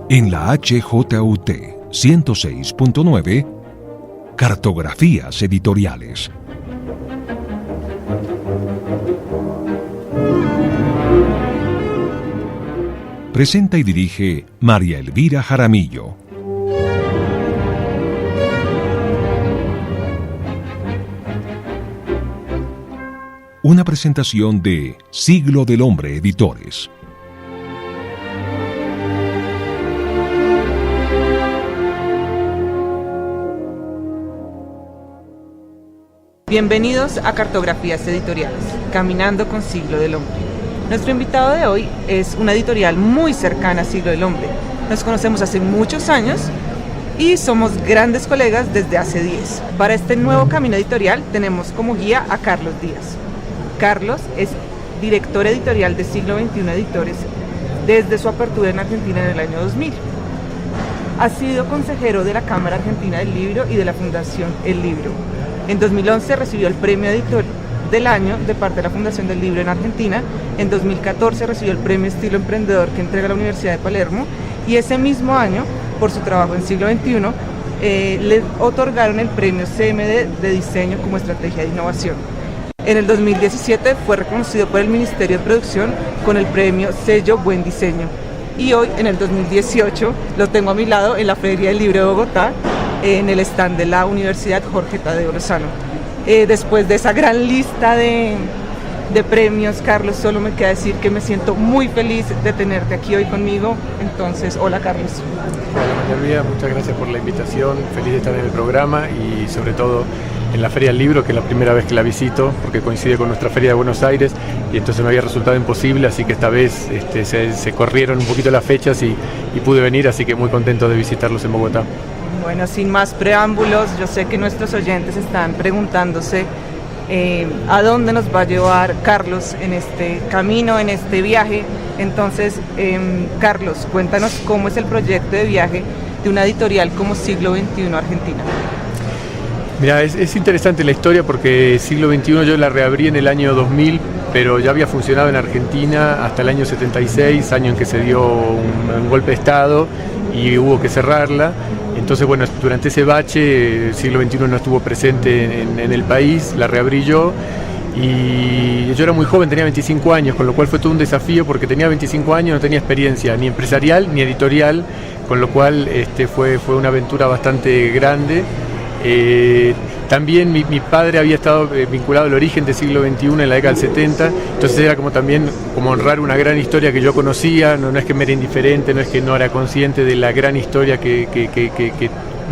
En la HJUT 106.9, Cartografías Editoriales. Presenta y dirige María Elvira Jaramillo. Una presentación de Siglo del Hombre Editores. Bienvenidos a Cartografías Editoriales, Caminando con Siglo del Hombre. Nuestro invitado de hoy es una editorial muy cercana a Siglo del Hombre. Nos conocemos hace muchos años y somos grandes colegas desde hace 10. Para este nuevo camino editorial tenemos como guía a Carlos Díaz. Carlos es director editorial de Siglo XXI Editores desde su apertura en Argentina en el año 2000. Ha sido consejero de la Cámara Argentina del Libro y de la Fundación El Libro. En 2011 recibió el premio editor del año de parte de la Fundación del Libro en Argentina. En 2014 recibió el premio Estilo Emprendedor que entrega la Universidad de Palermo. Y ese mismo año, por su trabajo en Siglo XXI, le otorgaron el premio CMD de Diseño como Estrategia de Innovación. En el 2017 fue reconocido por el Ministerio de Producción con el premio Sello Buen Diseño. Y hoy, en el 2018, lo tengo a mi lado en la Feria del Libro de Bogotá, en el stand de la Universidad Jorge Tadeo Lozano. Después de esa gran lista de premios, Carlos, solo me queda decir que me siento muy feliz de tenerte aquí hoy conmigo. Entonces, hola Carlos. Hola María Elvira, muchas gracias por la invitación, feliz de estar en el programa y sobre todo en la Feria del Libro, que es la primera vez que la visito, porque coincide con nuestra Feria de Buenos Aires y entonces me había resultado imposible, así que esta vez se corrieron un poquito las fechas y pude venir, así que muy contento de visitarlos en Bogotá. Bueno, sin más preámbulos, yo sé que nuestros oyentes están preguntándose a dónde nos va a llevar Carlos en este camino, en este viaje. Entonces, Carlos, cuéntanos cómo es el proyecto de viaje de una editorial como Siglo XXI Argentina. Mira, es interesante la historia porque Siglo XXI yo la reabrí en el año 2000, pero ya había funcionado en Argentina hasta el año 76, año en que se dio un golpe de Estado y hubo que cerrarla. Entonces, bueno, durante ese bache, Siglo XXI no estuvo presente en el país, la reabrí yo. Y yo era muy joven, tenía 25 años, con lo cual fue todo un desafío porque tenía 25 años, no tenía experiencia ni empresarial ni editorial, con lo cual fue una aventura bastante grande. También mi padre había estado vinculado al origen de Siglo XXI en la década del 70, entonces era como también como honrar una gran historia que yo conocía, no es que me era indiferente, no es que no era consciente de la gran historia que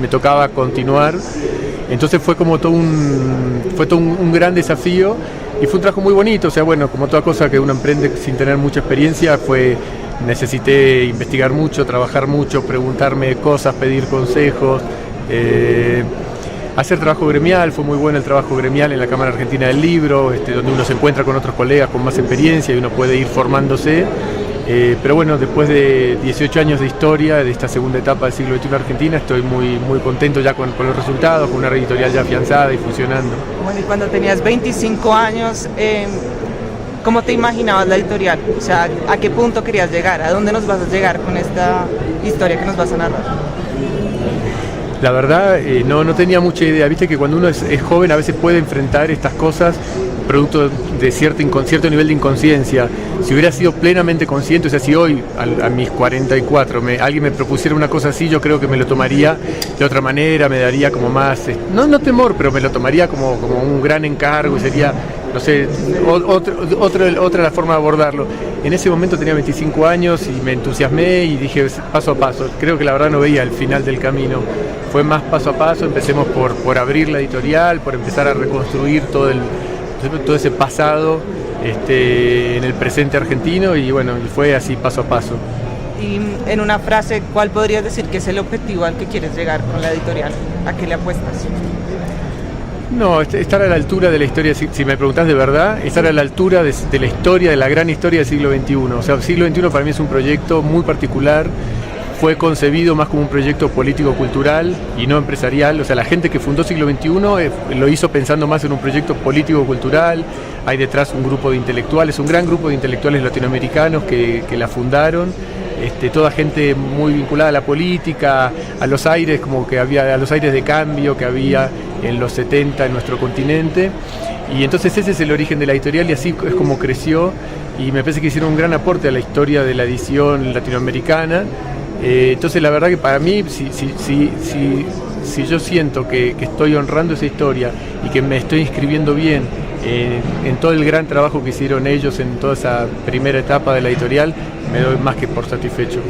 me tocaba continuar. Entonces fue como todo un gran desafío y fue un trabajo muy bonito, o sea, bueno, como toda cosa que uno emprende sin tener mucha experiencia, necesité investigar mucho, trabajar mucho, preguntarme cosas, pedir consejos, hacer trabajo gremial. Fue muy bueno el trabajo gremial en la Cámara Argentina del Libro, donde uno se encuentra con otros colegas con más experiencia y uno puede ir formándose. Pero bueno, después de 18 años de historia de esta segunda etapa del Siglo XXI Argentina, estoy muy contento ya con los resultados, con una editorial ya afianzada y funcionando. Bueno, y cuando tenías 25 años, ¿cómo te imaginabas la editorial? O sea, ¿a qué punto querías llegar? ¿A dónde nos vas a llegar con esta historia que nos vas a narrar? La verdad, no tenía mucha idea. Viste que cuando uno es joven a veces puede enfrentar estas cosas producto de cierto nivel de inconsciencia. Si hubiera sido plenamente consciente, o sea, si hoy a mis 44 alguien me propusiera una cosa así, yo creo que me lo tomaría de otra manera, me daría como más, no temor, pero me lo tomaría como un gran encargo y sería, no sé, otra la forma de abordarlo. En ese momento tenía 25 años y me entusiasmé y dije paso a paso. Creo que la verdad no veía el final del camino. Fue más paso a paso, empecemos por abrir la editorial, por empezar a reconstruir todo ese pasado en el presente argentino y bueno, fue así paso a paso. Y en una frase, ¿cuál podrías decir que es el objetivo al que quieres llegar con la editorial? ¿A qué le apuestas? No, estar a la altura de la historia, si me preguntás de verdad, estar a la altura de la historia, de la gran historia del siglo XXI. O sea, el siglo XXI para mí es un proyecto muy particular, fue concebido más como un proyecto político-cultural y no empresarial. O sea, la gente que fundó siglo XXI lo hizo pensando más en un proyecto político-cultural. Hay detrás un grupo de intelectuales, un gran grupo de intelectuales latinoamericanos que la fundaron. toda gente muy vinculada a la política, a los aires a los aires de cambio que había en los 70 en nuestro continente. Y entonces ese es el origen de la editorial y así es como creció, y me parece que hicieron un gran aporte a la historia de la edición latinoamericana. Entonces la verdad que para mí, si yo siento que estoy honrando esa historia y que me estoy inscribiendo bien en todo el gran trabajo que hicieron ellos en toda esa primera etapa de la editorial, me doy más que por satisfecho.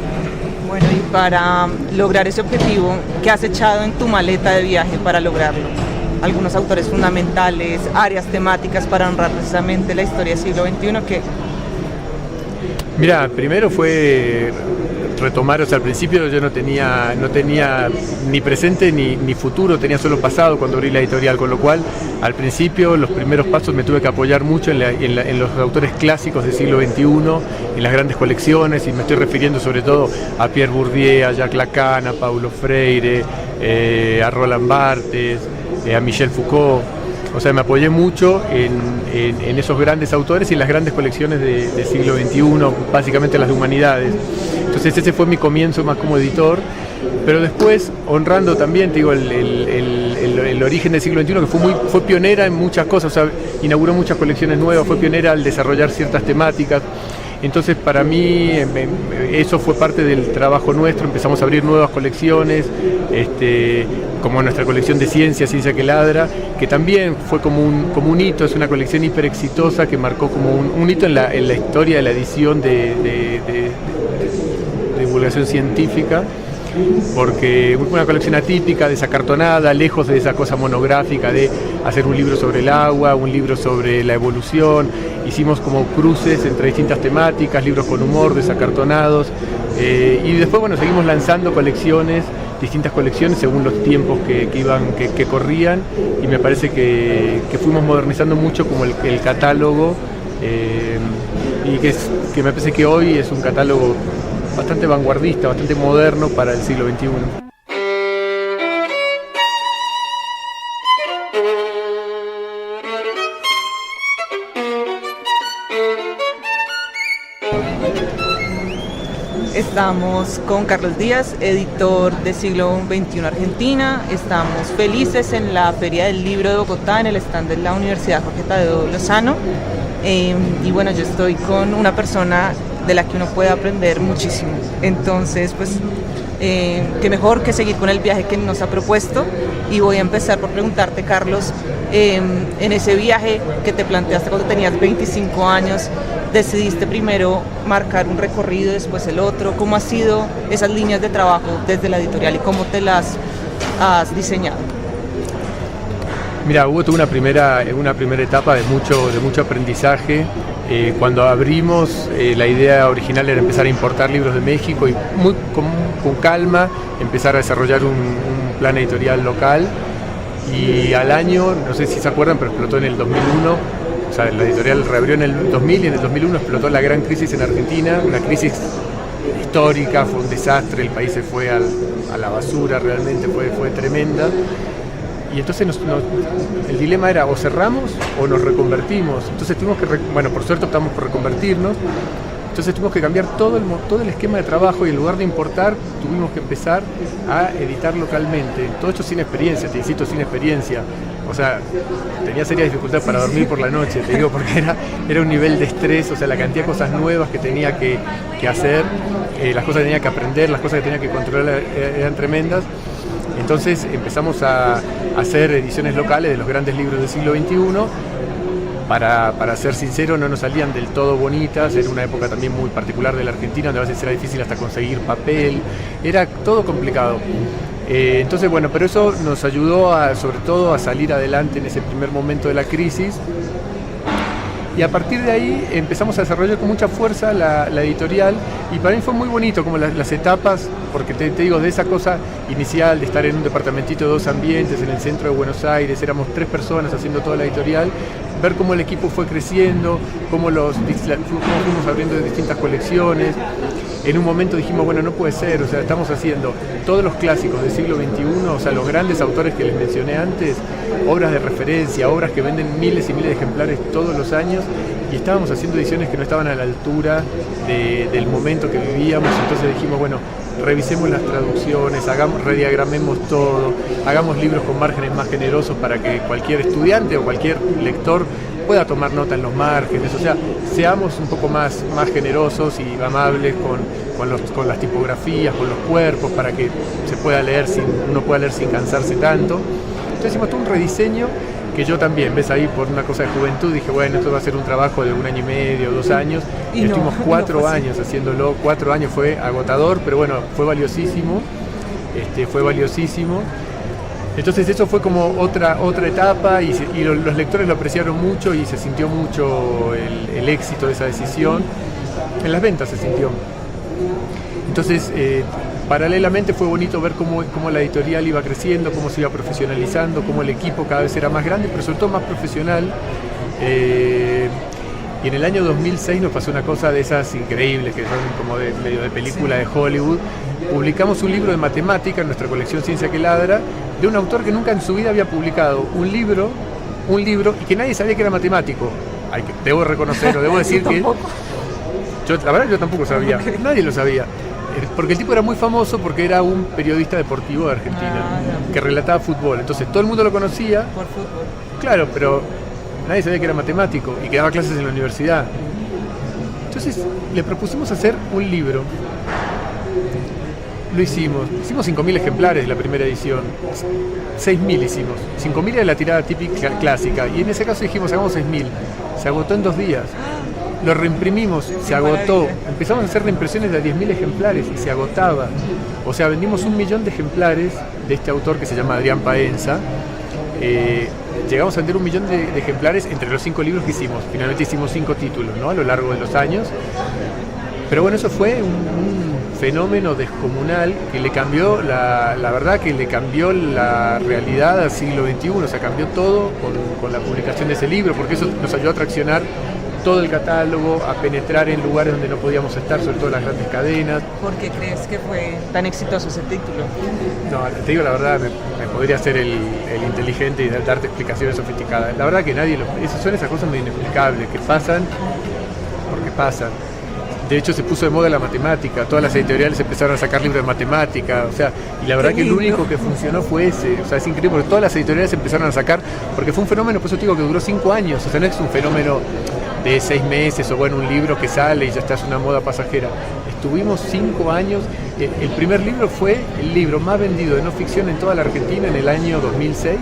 Bueno, y para lograr ese objetivo, ¿qué has echado en tu maleta de viaje para lograrlo? Algunos autores fundamentales, áreas temáticas para honrar precisamente la historia del siglo XXI que... Mira, primero fue retomar, o sea, al principio yo no tenía ni presente ni futuro, tenía solo pasado cuando abrí la editorial, con lo cual al principio los primeros pasos me tuve que apoyar mucho en los autores clásicos del siglo XXI, en las grandes colecciones, y me estoy refiriendo sobre todo a Pierre Bourdieu, a Jacques Lacan, a Paulo Freire, a Roland Barthes, a Michel Foucault. O sea, me apoyé mucho en esos grandes autores y en las grandes colecciones del siglo XXI, básicamente las de humanidades. Entonces ese fue mi comienzo más como editor, pero después honrando también, te digo, el origen del siglo XXI, que fue pionera en muchas cosas, o sea, inauguró muchas colecciones nuevas, fue pionera al desarrollar ciertas temáticas. Entonces para mí eso fue parte del trabajo nuestro, empezamos a abrir nuevas colecciones, como nuestra colección de Ciencia que Ladra, que también fue como un hito, es una colección hiper exitosa que marcó como un hito en la historia de la edición de divulgación científica, porque fue una colección atípica, desacartonada, lejos de esa cosa monográfica de hacer un libro sobre el agua, un libro sobre la evolución. Hicimos como cruces entre distintas temáticas, libros con humor, desacartonados, y después bueno, seguimos lanzando distintas colecciones según los tiempos que corrían, y me parece que fuimos modernizando mucho como el catálogo, y que me parece que hoy es un catálogo bastante vanguardista, bastante moderno para el siglo XXI. Estamos con Carlos Díaz, editor de Siglo XXI Argentina. Estamos felices en la Feria del Libro de Bogotá, en el stand de la Universidad Jorge Tadeo Lozano. Y bueno, yo estoy con una persona de la que uno puede aprender muchísimo. Entonces, pues, qué mejor que seguir con el viaje que nos ha propuesto. Y voy a empezar por preguntarte, Carlos, en ese viaje que te planteaste cuando tenías 25 años, decidiste primero marcar un recorrido, después el otro. ¿Cómo han sido esas líneas de trabajo desde la editorial y cómo te las has diseñado? Mira, hubo toda una primera etapa de mucho aprendizaje. Cuando abrimos, la idea original era empezar a importar libros de México y con calma empezar a desarrollar un plan editorial local. Y al año, no sé si se acuerdan, pero explotó en el 2001. O sea, la editorial reabrió en el 2000 y en el 2001 explotó la gran crisis en Argentina, una crisis histórica, fue un desastre, el país se fue a la basura, realmente fue tremenda. Y entonces el dilema era o cerramos o nos reconvertimos. Entonces tuvimos que, por suerte optamos por reconvertirnos. Entonces tuvimos que cambiar todo el esquema de trabajo y en lugar de importar tuvimos que empezar a editar localmente. Todo esto sin experiencia, te insisto, sin experiencia. O sea, tenía serias dificultades para dormir por la noche, te digo, porque era un nivel de estrés, o sea, la cantidad de cosas nuevas que tenía que hacer, las cosas que tenía que aprender, las cosas que tenía que controlar eran tremendas. Entonces empezamos a hacer ediciones locales de los grandes libros del siglo XXI. Para ser sincero, no nos salían del todo bonitas, era una época también muy particular de la Argentina, donde a veces era difícil hasta conseguir papel, era todo complicado. Entonces, bueno, pero eso nos ayudó sobre todo a salir adelante en ese primer momento de la crisis. Y a partir de ahí empezamos a desarrollar con mucha fuerza la editorial, y para mí fue muy bonito como las etapas, porque te digo, de esa cosa inicial de estar en un departamentito de 2 ambientes en el centro de Buenos Aires, éramos 3 personas haciendo toda la editorial, ver cómo el equipo fue creciendo, cómo fuimos abriendo distintas colecciones. En un momento dijimos, bueno, no puede ser, o sea, estamos haciendo todos los clásicos del siglo XXI, o sea, los grandes autores que les mencioné antes, obras de referencia, obras que venden miles y miles de ejemplares todos los años, y estábamos haciendo ediciones que no estaban a la altura del momento que vivíamos. Entonces dijimos, bueno, revisemos las traducciones, rediagramemos todo, hagamos libros con márgenes más generosos para que cualquier estudiante o cualquier lector pueda tomar nota en los márgenes. O sea, seamos un poco más generosos y amables con las tipografías, con los cuerpos, para que uno pueda leer sin cansarse tanto. Entonces hicimos todo un rediseño que yo también, ves ahí, por una cosa de juventud, dije, bueno, esto va a ser un trabajo de 1 año y medio, 2 años, y estuvimos 4 años haciéndolo. 4 años fue agotador, pero bueno, fue valiosísimo. Entonces eso fue como otra etapa, y los lectores lo apreciaron mucho y se sintió mucho el éxito de esa decisión. En las ventas se sintió. Entonces, paralelamente fue bonito ver cómo la editorial iba creciendo, cómo se iba profesionalizando, cómo el equipo cada vez era más grande, pero sobre todo más profesional. Y en el año 2006 nos pasó una cosa de esas increíbles, que son como medio de película de Hollywood. Publicamos un libro de matemática en nuestra colección Ciencia que Ladra, de un autor que nunca en su vida había publicado un libro y que nadie sabía que era matemático. Debo reconocerlo, debo decir que... La verdad yo tampoco sabía, nadie lo sabía. Porque el tipo era muy famoso porque era un periodista deportivo de Argentina, que relataba fútbol. Entonces todo el mundo lo conocía. Por fútbol. Claro, pero nadie sabía que era matemático y que daba clases en la universidad. Entonces le propusimos hacer un libro. Lo hicimos 5.000 ejemplares de la primera edición, 6.000 hicimos, 5.000 era la tirada típica clásica, y en ese caso dijimos, hagamos 6.000, se agotó en 2 días, lo reimprimimos, se agotó, empezamos a hacer reimpresiones de 10.000 ejemplares y se agotaba, o sea, vendimos 1 millón de ejemplares de este autor que se llama Adrián Paenza. Llegamos a vender 1 millón de ejemplares entre los 5 libros que hicimos, finalmente hicimos 5 títulos, ¿no?, a lo largo de los años. Pero bueno, eso fue un fenómeno descomunal que le cambió, la verdad que le cambió la realidad al siglo XXI, o sea, cambió todo con la publicación de ese libro, porque eso nos ayudó a traccionar todo el catálogo, a penetrar en lugares donde no podíamos estar, sobre todo las grandes cadenas. ¿Por qué crees que fue tan exitoso ese título? No, te digo la verdad, me podría ser el inteligente y darte explicaciones sofisticadas. La verdad que son esas cosas muy inexplicables, que pasan porque pasan. De hecho se puso de moda la matemática, todas las editoriales empezaron a sacar libros de matemática, o sea, y la verdad que el único que funcionó fue ese, o sea, es increíble porque todas las editoriales empezaron a sacar, porque fue un fenómeno, por eso te digo que duró 5 años, o sea, no es un fenómeno de 6 meses o bueno, un libro que sale y ya está, es una moda pasajera. Estuvimos 5 años, el primer libro fue el libro más vendido de no ficción en toda la Argentina en el año 2006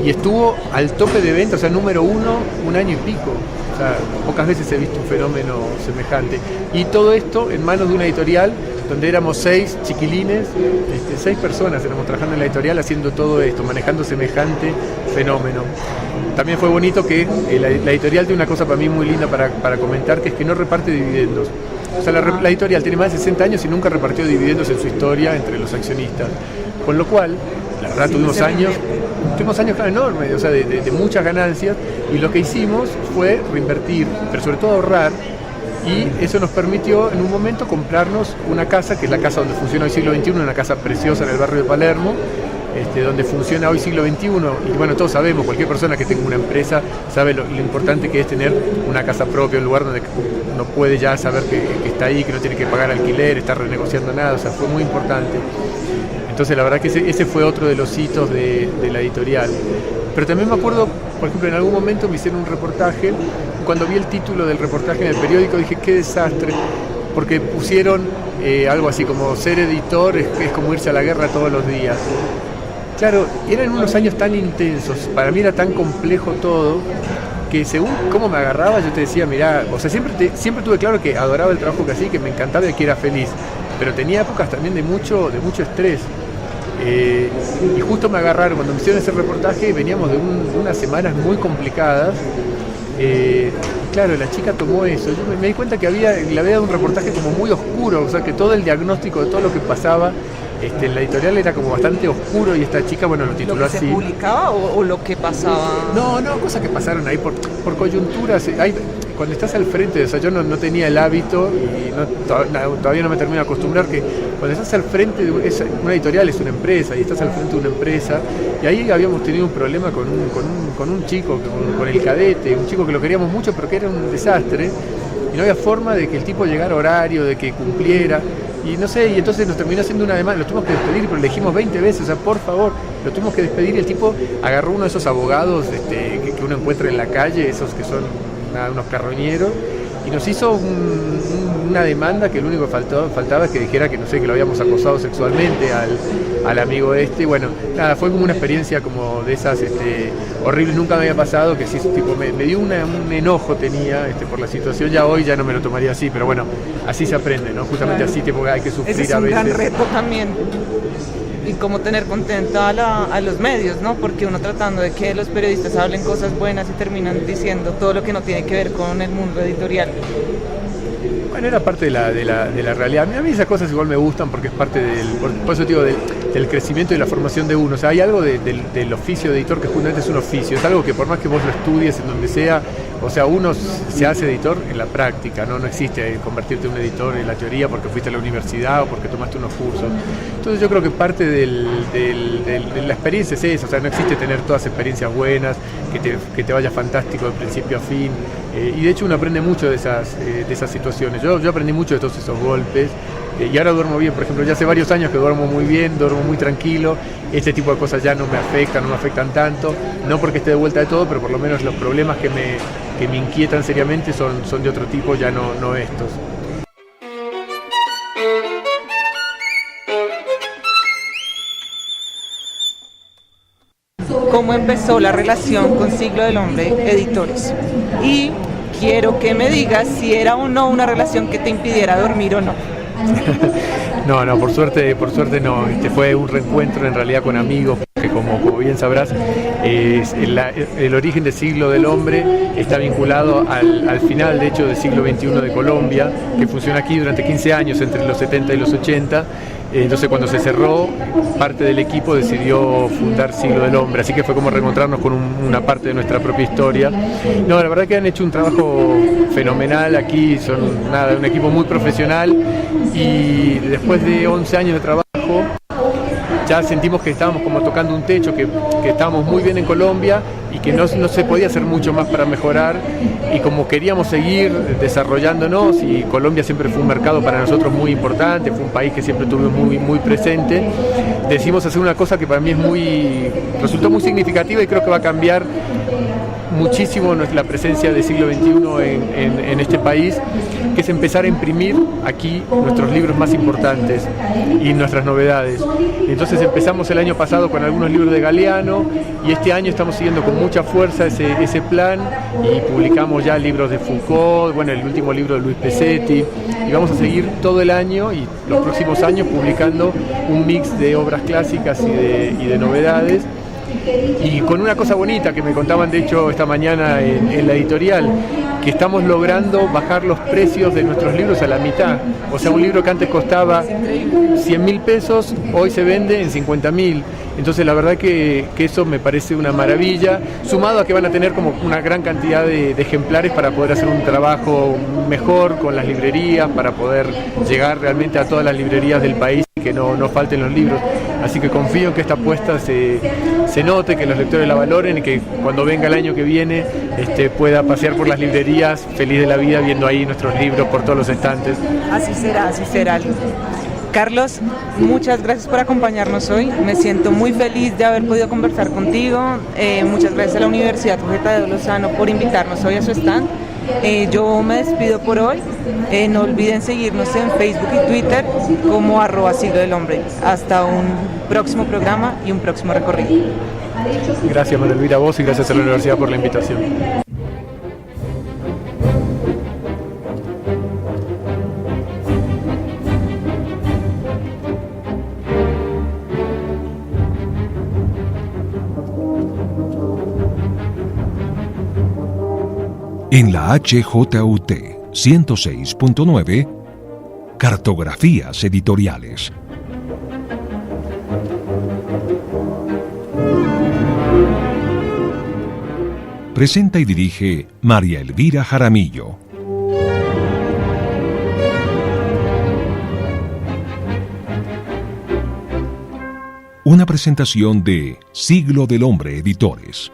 y estuvo al tope de venta, o sea, número 1, 1 año y pico. O sea, pocas veces he visto un fenómeno semejante. Y todo esto en manos de una editorial donde éramos 6 chiquilines, 6 personas éramos trabajando en la editorial haciendo todo esto, manejando semejante fenómeno. También fue bonito que la editorial tiene una cosa para mí muy linda para comentar, que es que no reparte dividendos. O sea, la editorial tiene más de 60 años y nunca repartió dividendos en su historia entre los accionistas. Con lo cual, la verdad, tuvimos años claro, enormes, o sea, de muchas ganancias, y lo que hicimos fue reinvertir, pero sobre todo ahorrar, y eso nos permitió en un momento comprarnos una casa, que es la casa donde funciona hoy siglo XXI, una casa preciosa en el barrio de Palermo, donde funciona hoy siglo XXI, y bueno, todos sabemos, cualquier persona que tenga una empresa sabe lo importante que es tener una casa propia, un lugar donde uno puede ya saber que está ahí, que no tiene que pagar alquiler, estar renegociando nada, o sea, fue muy importante. Entonces la verdad que ese fue otro de los hitos de la editorial. Pero también me acuerdo, por ejemplo, en algún momento me hicieron un reportaje, cuando vi el título del reportaje en el periódico dije, qué desastre, porque pusieron algo así como ser editor es como irse a la guerra todos los días. Claro, eran unos años tan intensos, para mí era tan complejo todo, que según cómo me agarraba yo te decía, mirá, o sea, siempre tuve claro que adoraba el trabajo que hacía, que me encantaba y que era feliz, pero tenía épocas también de mucho estrés. Y justo me agarraron cuando me hicieron ese reportaje, veníamos de unas semanas muy complicadas. Claro, la chica tomó eso. Yo me di cuenta que le había dado un reportaje como muy oscuro, o sea que todo el diagnóstico de todo lo que pasaba en la editorial era como bastante oscuro, y esta chica, bueno, lo tituló así. ¿Lo que se publicaba o lo que pasaba? No, cosas que pasaron ahí por coyunturas. cuando estás al frente, o sea, yo no tenía el hábito y todavía no me termino de acostumbrar que cuando estás al frente de una editorial es una empresa y estás al frente de una empresa, y ahí habíamos tenido un problema con un chico, con el cadete, un chico que lo queríamos mucho pero que era un desastre y no había forma de que el tipo llegara a horario, de que cumpliera. Y no sé, y entonces nos terminó haciendo una demanda, lo tuvimos que despedir, pero le dijimos 20 veces, o sea, por favor, lo tuvimos que despedir y el tipo agarró uno de esos abogados que uno encuentra en la calle, esos que son unos carroñeros, y nos hizo una demanda que lo único que faltaba es que dijera que no sé, que lo habíamos acosado sexualmente al amigo y bueno, nada, fue como una experiencia como de esas horribles, nunca me había pasado, que sí, tipo, me dio un enojo tenía por la situación, ya hoy ya no me lo tomaría así, pero bueno, así se aprende, ¿no? Justamente claro. Así, tipo, hay que sufrir a veces. Ese es un gran reto también. Y cómo tener contento a los medios, ¿no? Porque uno tratando de que los periodistas hablen cosas buenas y terminan diciendo todo lo que no tiene que ver con el mundo editorial. Bueno, era parte de la realidad. A mí esas cosas igual me gustan porque es parte por eso digo, del crecimiento y la formación de uno. O sea, hay algo del oficio de editor que justamente es un oficio. Es algo que por más que vos lo estudies en donde sea, o sea, uno se hace editor en la práctica, ¿no? No existe convertirte en un editor en la teoría porque fuiste a la universidad o porque tomaste unos cursos. Entonces yo creo que parte de la experiencia es eso. O sea, no existe tener todas experiencias buenas, que te vaya fantástico de principio a fin. Y de hecho uno aprende mucho de esas situaciones. Yo aprendí mucho de todos esos golpes y ahora duermo bien, por ejemplo, ya hace varios años que duermo muy bien, duermo muy tranquilo, este tipo de cosas ya no me afectan tanto, no porque esté de vuelta de todo, pero por lo menos los problemas que me inquietan seriamente son de otro tipo, ya no estos. ¿Cómo empezó la relación con Siglo del Hombre Editores? Y quiero que me digas si era o no una relación que te impidiera dormir o no. No, por suerte no. Fue un reencuentro en realidad con amigos, que como bien sabrás, el origen del Siglo del Hombre está vinculado al final, de hecho, del siglo XXI de Colombia, que funciona aquí durante 15 años, entre los 70 y los 80. Entonces cuando se cerró, parte del equipo decidió fundar Siglo del Hombre, así que fue como reencontrarnos con una parte de nuestra propia historia. No, la verdad que han hecho un trabajo fenomenal aquí, son un equipo muy profesional y después de 11 años de trabajo ya sentimos que estábamos como tocando un techo, que estábamos muy bien en Colombia y que no se podía hacer mucho más para mejorar, y como queríamos seguir desarrollándonos, y Colombia siempre fue un mercado para nosotros muy importante, fue un país que siempre tuvimos muy presente, decidimos hacer una cosa que para mí resultó muy significativa y creo que va a cambiar muchísimo la presencia del siglo XXI en este país, que es empezar a imprimir aquí nuestros libros más importantes y nuestras novedades. Entonces empezamos el año pasado con algunos libros de Galeano y este año estamos siguiendo con mucha fuerza ese plan y publicamos ya libros de Foucault, bueno, el último libro de Luis Pesetti, y vamos a seguir todo el año y los próximos años publicando un mix de obras clásicas y de novedades. Y con una cosa bonita que me contaban de hecho esta mañana en la editorial, que estamos logrando bajar los precios de nuestros libros a la mitad. O sea, un libro que antes costaba 100.000 pesos, hoy se vende en 50.000. Entonces la verdad que eso me parece una maravilla, sumado a que van a tener como una gran cantidad de ejemplares para poder hacer un trabajo mejor con las librerías, para poder llegar realmente a todas las librerías del país y que no falten los libros. Así que confío en que esta apuesta se note, que los lectores la valoren y que cuando venga el año que viene pueda pasear por las librerías feliz de la vida viendo ahí nuestros libros por todos los estantes. Así será. Carlos, muchas gracias por acompañarnos hoy. Me siento muy feliz de haber podido conversar contigo. Muchas gracias a la Universidad Jorge Tadeo Lozano por invitarnos hoy a su stand. Yo me despido por hoy. No olviden seguirnos en Facebook y Twitter como @Siglo del Hombre. Hasta un próximo programa y un próximo recorrido. Gracias, María Elvira, a vos y gracias a la Universidad por la invitación. En la HJUT 106.9, Cartografías Editoriales. Presenta y dirige María Elvira Jaramillo. Una presentación de Siglo del Hombre Editores.